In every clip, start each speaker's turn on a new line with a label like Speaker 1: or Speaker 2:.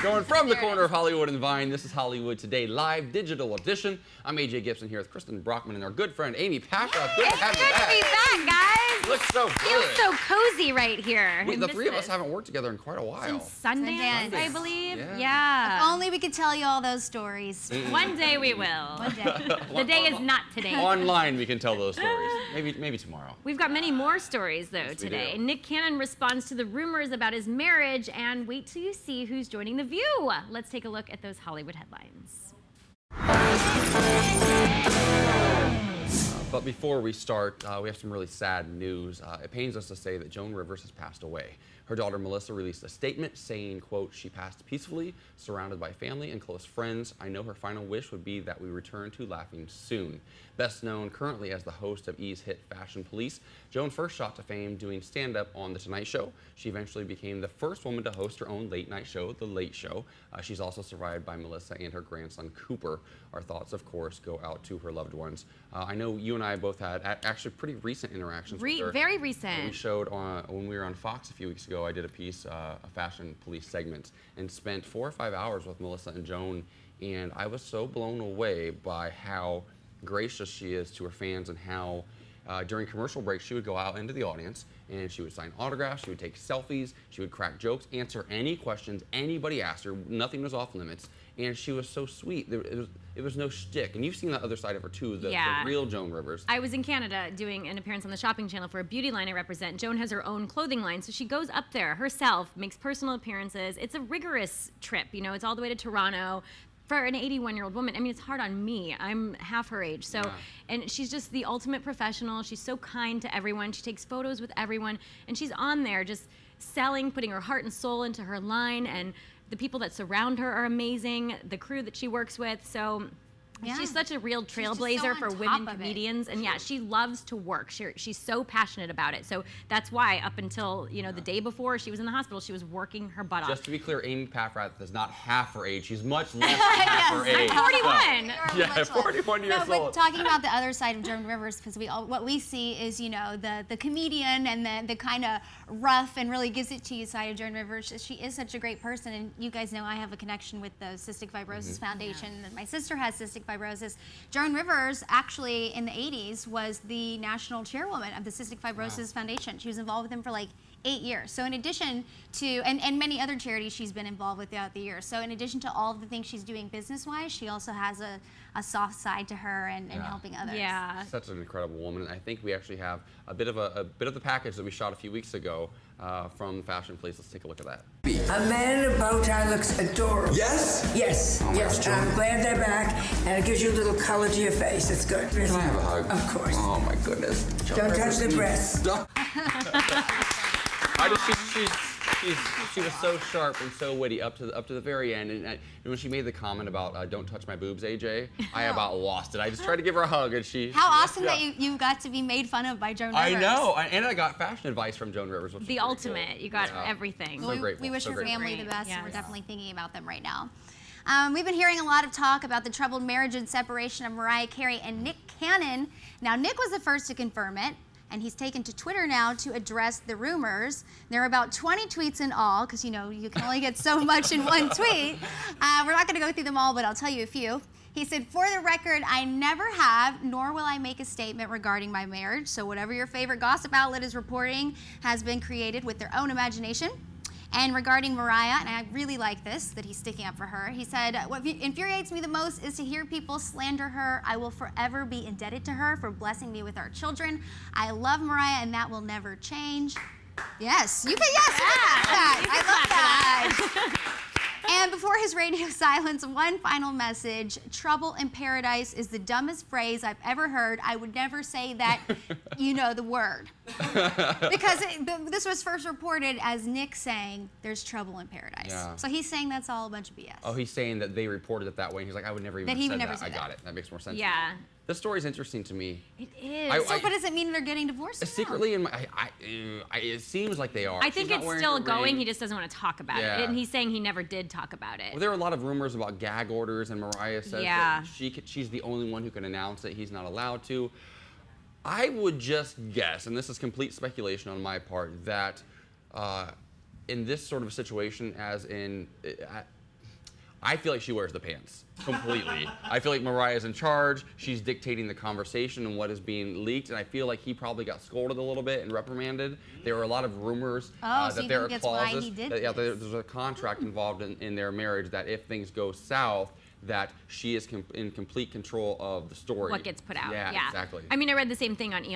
Speaker 1: Going from the corner of Hollywood and Vine, this is Hollywood Today Live Digital Edition. I'm AJ Gibson here with Kristen Brockman and our good friend Amy Pasha. Good to have you back.
Speaker 2: Good to be back, guys.
Speaker 1: Looks so good.
Speaker 2: Feels so cozy right here.
Speaker 1: The three of us haven't worked together in quite a while.
Speaker 2: Since Sundance, I believe.
Speaker 1: Yeah.
Speaker 3: If only we could tell you all those stories.
Speaker 2: One day we will.
Speaker 3: One day.
Speaker 2: The day is not today.
Speaker 1: Online we can tell those stories. Maybe tomorrow.
Speaker 2: We've got many more stories, though,
Speaker 1: Yes, we
Speaker 2: today.
Speaker 1: do.
Speaker 2: Nick Cannon responds to the rumors about his marriage, and wait till you see who's joining The View. Let's take a look at those Hollywood headlines.
Speaker 1: But before we start, we have some really sad news. It pains us to say that Joan Rivers has passed away. Her daughter Melissa released a statement saying, quote, "She passed peacefully, surrounded by family and close friends. I know her final wish would be that we return to laughing soon." Best known currently as the host of E's hit Fashion Police, Joan first shot to fame doing stand-up on The Tonight Show. She eventually became the first woman to host her own late-night show, The Late Show. She's also survived by Melissa and her grandson Cooper. Our thoughts, of course, go out to her loved ones. I know you and I both had actually pretty recent interactions with her.
Speaker 2: Very recent.
Speaker 1: We showed when we were on Fox a few weeks ago. I did a piece, a Fashion Police segment, and spent 4 or 5 hours with Melissa and Joan, and I was so blown away by how gracious she is to her fans and how during commercial breaks she would go out into the audience and she would sign autographs, she would take selfies, she would crack jokes, answer any questions anybody asked her. Nothing was off limits, and she was so sweet. It was no shtick, and you've seen the other side of her too, the real Joan Rivers.
Speaker 2: I was in Canada doing an appearance on the shopping channel for a beauty line I represent. Joan has her own clothing line, so she goes up there herself, makes personal appearances. It's a rigorous trip, you know, it's all the way to Toronto. For an 81-year-old woman, I mean, it's hard on me. I'm half her age. So, and she's just the ultimate professional. She's so kind to everyone. She takes photos with everyone, and she's on there just selling, putting her heart and soul into her line, and the people that surround her are amazing, the crew that she works with. So she's such a real trailblazer for women comedians, and she loves to work. She's so passionate about it. So that's why up until the day before she was in the hospital, she was working her butt off.
Speaker 1: Just to be clear, Amy Paffrath is not half her age. She's much less than half her age.
Speaker 2: I'm 41.
Speaker 1: Yeah, 41 years
Speaker 3: no, but
Speaker 1: old.
Speaker 3: talking about the other side of Joan Rivers, because what we see is the comedian and the kind of rough and really gives it to you side of Joan Rivers. She is such a great person, and you guys know I have a connection with the Cystic Fibrosis Foundation. And my sister has cystic fibrosis. Joan Rivers, actually, in the 80s, was the national chairwoman of the Cystic Fibrosis Foundation. She was involved with them for like 8 years. So in addition to, and many other charities she's been involved with throughout the years. So in addition to all of the things she's doing business-wise, she also has a soft side to her and helping others.
Speaker 2: Yeah.
Speaker 1: Such an incredible woman. And I think we actually have a bit of the package that we shot a few weeks ago from Fashion Police. Let's take a look at that.
Speaker 4: A man in a bow tie looks adorable.
Speaker 5: Yes?
Speaker 4: Yes, yes. I'm glad they're back, and it gives you a little color to your face. It's good.
Speaker 5: Can I have a hug?
Speaker 4: Of course.
Speaker 5: Oh my goodness.
Speaker 4: Don't touch the breasts.
Speaker 1: She was so sharp and so witty up to the very end, and when she made the comment about "Don't touch my boobs, AJ," I about lost it. I just tried to give her a hug, and she.
Speaker 3: How awesome that you got to be made fun of by Joan Rivers.
Speaker 1: I know, and I got fashion advice from Joan Rivers, which was
Speaker 2: The
Speaker 1: pretty
Speaker 2: ultimate.
Speaker 1: cool.
Speaker 2: You got everything.
Speaker 1: So grateful.
Speaker 3: We wish
Speaker 1: so
Speaker 3: her
Speaker 1: grateful.
Speaker 3: family the best, and we're
Speaker 2: Yes.
Speaker 3: definitely thinking about them right now. We've been hearing a lot of talk about the troubled marriage and separation of Mariah Carey and Nick Cannon. Now, Nick was the first to confirm it, and he's taken to Twitter now to address the rumors. There are about 20 tweets in all, because you can only get so much in one tweet. We're not going to go through them all, but I'll tell you a few. He said, "For the record, I never have, nor will I make a statement regarding my marriage. So whatever your favorite gossip outlet is reporting has been created with their own imagination." And regarding Mariah, and I really like this, that he's sticking up for her, he said, "What infuriates me the most is to hear people slander her. I will forever be indebted to her for blessing me with our children. I love Mariah, and that will never change." Yes, you can, yes, you can clap that. I love that. And before his radio silence, one final message. "Trouble in paradise is the dumbest phrase I've ever heard. I would never say that, the word." Because this was first reported as Nick saying, "There's trouble in paradise."
Speaker 1: Yeah.
Speaker 3: So he's saying that's all a bunch of BS.
Speaker 1: Oh, he's saying that they reported it that way. He's like, I would never even
Speaker 3: That he
Speaker 1: have
Speaker 3: would
Speaker 1: said
Speaker 3: never
Speaker 1: that.
Speaker 3: say
Speaker 1: I got
Speaker 3: that.
Speaker 1: it. That makes more sense.
Speaker 2: Yeah.
Speaker 1: This story's interesting to me.
Speaker 2: It is.
Speaker 3: So, but does it mean they're getting divorced? or no?
Speaker 1: Secretly, it seems like they are.
Speaker 2: I think
Speaker 1: She's not
Speaker 2: it's
Speaker 1: wearing
Speaker 2: still
Speaker 1: a
Speaker 2: going.
Speaker 1: ring.
Speaker 2: He just doesn't want to talk about
Speaker 1: Yeah.
Speaker 2: it. And he's saying he never did talk about it.
Speaker 1: Well, there were a lot of rumors about gag orders, and Mariah says that she's the only one who can announce it. He's not allowed to. I would just guess, and this is complete speculation on my part, that in this sort of a situation, as in I feel like she wears the pants completely. I feel like Mariah's in charge. She's dictating the conversation and what is being leaked, and I feel like he probably got scolded a little bit and reprimanded. There were a lot of rumors
Speaker 3: Oh, so
Speaker 1: that
Speaker 3: you
Speaker 1: there
Speaker 3: think
Speaker 1: are
Speaker 3: it's why
Speaker 1: clauses.
Speaker 3: he did
Speaker 1: That, yeah,
Speaker 3: this.
Speaker 1: there's a contract involved in their marriage that if things go south, that she is in complete control of the story.
Speaker 2: What gets put out.
Speaker 1: Yeah, exactly.
Speaker 2: I mean, I read the same thing on E!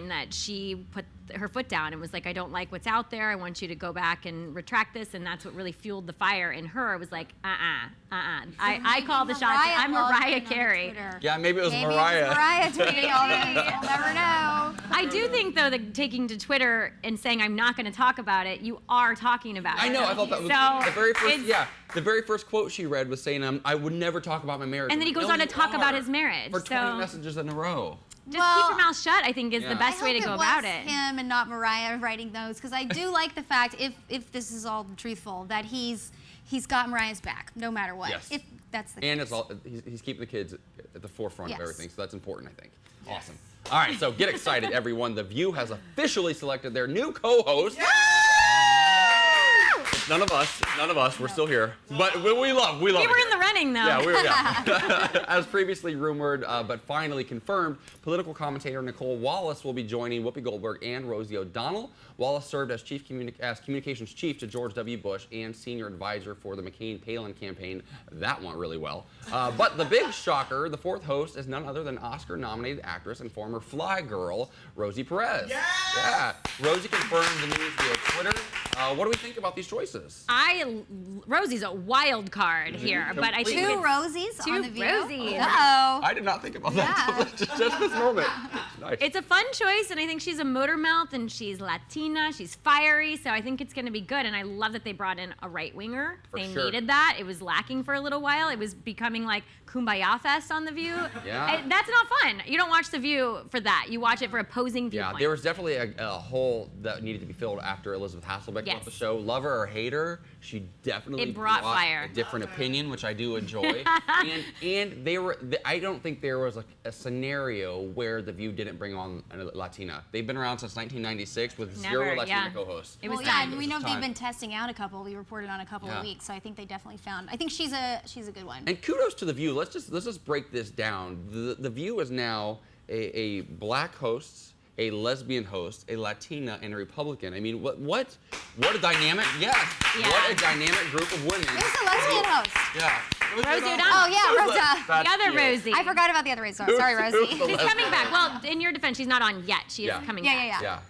Speaker 2: that she put her foot down and was like, I don't like what's out there. I want you to go back and retract this. And that's what really fueled the fire in her. It was like, I call the shots. I'm Mariah Carey.
Speaker 1: Yeah, maybe it was
Speaker 3: Maybe
Speaker 1: Mariah.
Speaker 3: it was Mariah tweeting all this. We'll never know.
Speaker 2: I do think, though, that taking to Twitter and saying I'm not going to talk about it, you are talking about it.
Speaker 1: I know. I thought that was
Speaker 2: So
Speaker 1: the very first.
Speaker 2: it's-
Speaker 1: Yeah, the very first quote she read was saying, "I would never talk about my marriage."
Speaker 2: And then he
Speaker 1: I'm like,
Speaker 2: goes
Speaker 1: "No,
Speaker 2: on to
Speaker 1: you
Speaker 2: talk about
Speaker 1: are,"
Speaker 2: his marriage.
Speaker 1: for 20
Speaker 2: So
Speaker 1: messages in a row.
Speaker 2: just
Speaker 3: Well,
Speaker 2: keep your mouth shut, I think, is
Speaker 1: Yeah.
Speaker 2: the best way to go about it.
Speaker 3: Him and not Mariah writing those, because I do like the fact, if this is all truthful, that he's got Mariah's back no matter what.
Speaker 1: Yes.
Speaker 3: If that's the
Speaker 1: And
Speaker 3: case.
Speaker 1: it's all he's keeping the kids at the forefront of
Speaker 3: Yes.
Speaker 1: everything, so that's important, I think. Awesome. All right, so get excited, everyone. The View has officially selected their new co-host. None of us. We're still here, but we love.
Speaker 2: We
Speaker 1: it
Speaker 2: were in
Speaker 1: here.
Speaker 2: the running, though.
Speaker 1: Yeah, we were. Yeah. As previously rumored, but finally confirmed, political commentator Nicole Wallace will be joining Whoopi Goldberg and Rosie O'Donnell. Wallace served as communications chief to George W. Bush and senior advisor for the McCain-Palin campaign. That went really well. But the big shocker, the fourth host, is none other than Oscar-nominated actress and former Fly Girl, Rosie Perez.
Speaker 5: Yes!
Speaker 1: Yeah. Rosie confirmed the news via Twitter. What do we think about these choices?
Speaker 2: Rosie's a wild card here, but I think
Speaker 3: Two
Speaker 2: it's-
Speaker 3: Rosies
Speaker 2: two
Speaker 3: on the View.
Speaker 2: Rosies.
Speaker 3: Uh-oh.
Speaker 1: I did not think about that just this moment. Nice.
Speaker 2: It's a fun choice, and I think she's a motor mouth, and she's Latina, she's fiery, so I think it's going to be good. And I love that they brought in a right winger.
Speaker 1: For
Speaker 2: They
Speaker 1: sure.
Speaker 2: needed that. It was lacking for a little while. It was becoming like Kumbaya Fest on The View.
Speaker 1: Yeah.
Speaker 2: And that's not fun. You don't watch The View for that. You watch it for opposing
Speaker 1: Yeah,
Speaker 2: viewpoints.
Speaker 1: there was definitely a hole that needed to be filled after Elizabeth Hasselbeck left the
Speaker 2: Yes.
Speaker 1: show. Love her or hate her, she definitely
Speaker 2: It brought fire.
Speaker 1: a different opinion, which I do enjoy. and they were. I don't think there was a scenario where The View didn't bring on a Latina. They've been around since 1996 with
Speaker 2: Never,
Speaker 1: zero Latina
Speaker 2: yeah.
Speaker 1: co-hosts.
Speaker 2: It was
Speaker 3: Well,
Speaker 2: time.
Speaker 3: yeah, and we know
Speaker 1: time.
Speaker 3: they've been testing out a couple. We reported on a couple
Speaker 1: Yeah.
Speaker 3: of weeks, so I think they definitely found. I think she's a good one.
Speaker 1: And kudos to The View. Let's just break this down. The View is now a black host, a lesbian host, a Latina, and a Republican. I mean, what a dynamic! Yes,
Speaker 2: Yeah.
Speaker 1: what a dynamic group of women.
Speaker 3: Who's the lesbian host?
Speaker 1: Yeah.
Speaker 2: Rosie O'Donnell.
Speaker 3: Oh yeah, Rosa.
Speaker 2: The other Rosie.
Speaker 3: I forgot about the other Rosie. Sorry, Rosie.
Speaker 2: She's coming back. Well, in your defense, she's not on yet. She is
Speaker 1: Yeah.
Speaker 2: coming
Speaker 3: Yeah,
Speaker 2: back.
Speaker 3: yeah.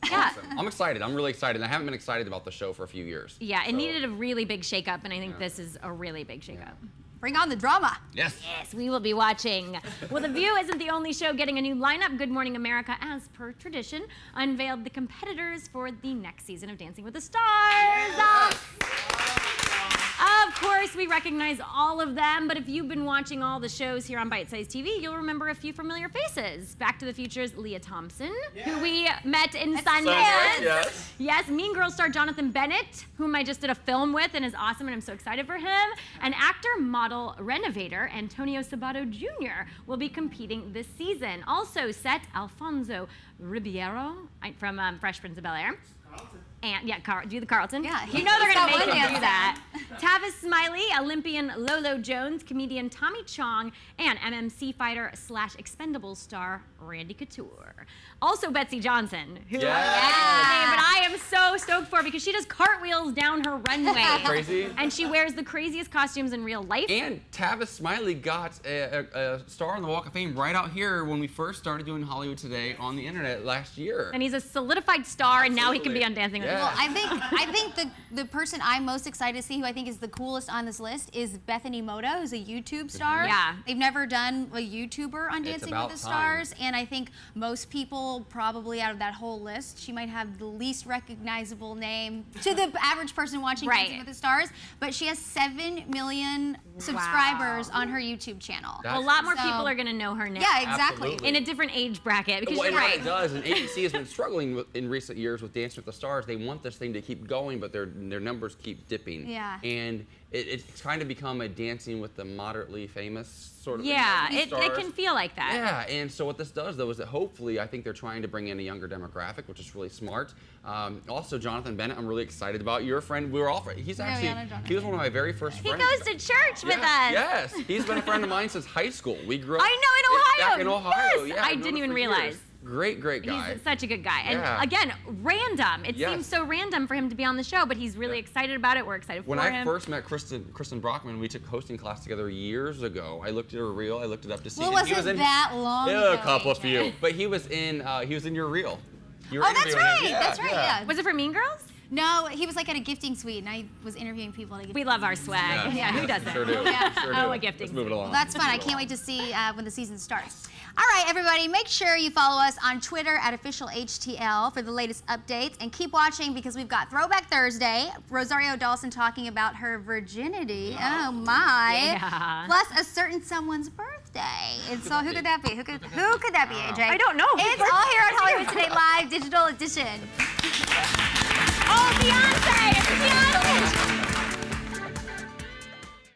Speaker 1: Yeah. Awesome. I'm excited. I'm really excited. I haven't been excited about the show for a few years.
Speaker 2: Yeah, it
Speaker 1: So,
Speaker 2: needed a really big shakeup, and I think this is a really big shakeup.
Speaker 3: Bring on the drama.
Speaker 1: Yes.
Speaker 2: Yes, we will be watching. Well, The View isn't the only show getting a new lineup. Good Morning America, as per tradition, unveiled the competitors for the next season of Dancing with the Stars. Of course, we recognize all of them, but if you've been watching all the shows here on Bite Size TV, you'll remember a few familiar faces. Back to the Future's Leah Thompson, who we met in Sundance.
Speaker 1: Yes.
Speaker 2: Yes, Mean Girls star Jonathan Bennett, whom I just did a film with and is awesome, and I'm so excited for him. And actor, model, renovator Antonio Sabato Jr. will be competing this season. Also set Alfonso Ribeiro from Fresh Prince of Bel-Air. And yeah, do the Carlton.
Speaker 3: Yeah,
Speaker 2: you know they're
Speaker 3: he's
Speaker 2: gonna
Speaker 3: got
Speaker 2: make
Speaker 3: one
Speaker 2: him do
Speaker 3: dance
Speaker 2: that. Tavis Smiley, Olympian Lolo Jones, comedian Tommy Chong, and MMC fighter / Expendables star Randy Couture. Also Betsy Johnson, who
Speaker 1: Yeah.
Speaker 2: but I am so stoked for because she does cartwheels down her runway.
Speaker 1: Crazy.
Speaker 2: And she wears the craziest costumes in real life.
Speaker 1: And Tavis Smiley got a star on the Walk of Fame right out here when we first started doing Hollywood Today on the internet last year.
Speaker 2: And he's a solidified star, and now he can be
Speaker 1: Absolutely.
Speaker 2: on Dancing with the
Speaker 1: Yeah.
Speaker 2: Stars.
Speaker 3: Well, I think the person I'm most excited to see, who I think is the coolest on this list, is Bethany Moda, who's a YouTube star.
Speaker 2: Yeah.
Speaker 3: They've never done a YouTuber on
Speaker 1: It's
Speaker 3: Dancing
Speaker 1: about
Speaker 3: with the
Speaker 1: time.
Speaker 3: Stars, and I think most people probably out of that whole list, she might have the least recognizable name to the average person watching
Speaker 2: Right.
Speaker 3: Dancing with the Stars. But she has 7 million subscribers on her YouTube channel.
Speaker 1: That's-
Speaker 2: a lot more
Speaker 3: So-
Speaker 2: people are going to know her now.
Speaker 3: Yeah, exactly.
Speaker 1: Absolutely.
Speaker 2: In a different age bracket. Because
Speaker 1: Well, and
Speaker 2: you're
Speaker 1: what
Speaker 2: right.
Speaker 1: it does, and ABC has been struggling in recent years with Dancing with the Stars. They want this thing to keep going, but their numbers keep dipping.
Speaker 3: Yeah.
Speaker 1: And it's kind of become a Dancing with the moderately famous sort of.
Speaker 2: Yeah,
Speaker 1: movie
Speaker 2: it
Speaker 1: stars.
Speaker 2: can feel like that.
Speaker 1: Yeah, and so what this does, though, is that hopefully I think they're trying to bring in a younger demographic, which is really smart. Also, Jonathan Bennett, I'm really excited about. Your friend, we were all friends. He's actually, he was one of my very first
Speaker 2: He
Speaker 1: friends.
Speaker 2: goes to church with us.
Speaker 1: Yes, he's been a friend of mine since high school. We grew up.
Speaker 2: I know, in Ohio.
Speaker 1: Back in Ohio,
Speaker 2: Yes,
Speaker 1: yeah.
Speaker 2: I
Speaker 1: I've known
Speaker 2: didn't
Speaker 1: him
Speaker 2: even
Speaker 1: for
Speaker 2: realize.
Speaker 1: years. Great guy.
Speaker 2: He's such a good guy. And
Speaker 1: Yeah.
Speaker 2: again, random. It
Speaker 1: Yes.
Speaker 2: seems so random for him to be on the show, but he's really excited about it. We're excited
Speaker 1: When
Speaker 2: for
Speaker 1: I
Speaker 2: him.
Speaker 1: first met Kristen Brockman, we took hosting class together years ago. I looked at her reel. I looked it up to see.
Speaker 3: Well,
Speaker 1: and he
Speaker 3: wasn't
Speaker 1: was in,
Speaker 3: that long
Speaker 1: Yeah, a
Speaker 3: ago,
Speaker 1: couple
Speaker 3: AJ?
Speaker 1: few. But he was in your reel. You were
Speaker 3: Oh, that's
Speaker 1: interviewing him.
Speaker 3: right. That's right. Yeah.
Speaker 2: Was it for Mean Girls?
Speaker 3: No, he was like at a gifting suite, and I was interviewing people at a
Speaker 2: We
Speaker 3: gifting
Speaker 2: love our swag. Yeah, who doesn't?
Speaker 1: Sure do.
Speaker 3: Yeah.
Speaker 1: Sure
Speaker 2: Oh,
Speaker 1: do.
Speaker 2: a gifting.
Speaker 1: Let's move it along.
Speaker 3: That's fun. I can't wait to see when the season starts. All right, everybody, make sure you follow us on Twitter at @officialhtl for the latest updates, and keep watching because we've got Throwback Thursday, Rosario Dawson talking about her virginity. Oh my!
Speaker 2: Yeah.
Speaker 3: Plus a certain someone's birthday. And so who could that be? Who could that be, AJ?
Speaker 2: I don't know.
Speaker 3: It's all here on Hollywood Today Live Digital Edition.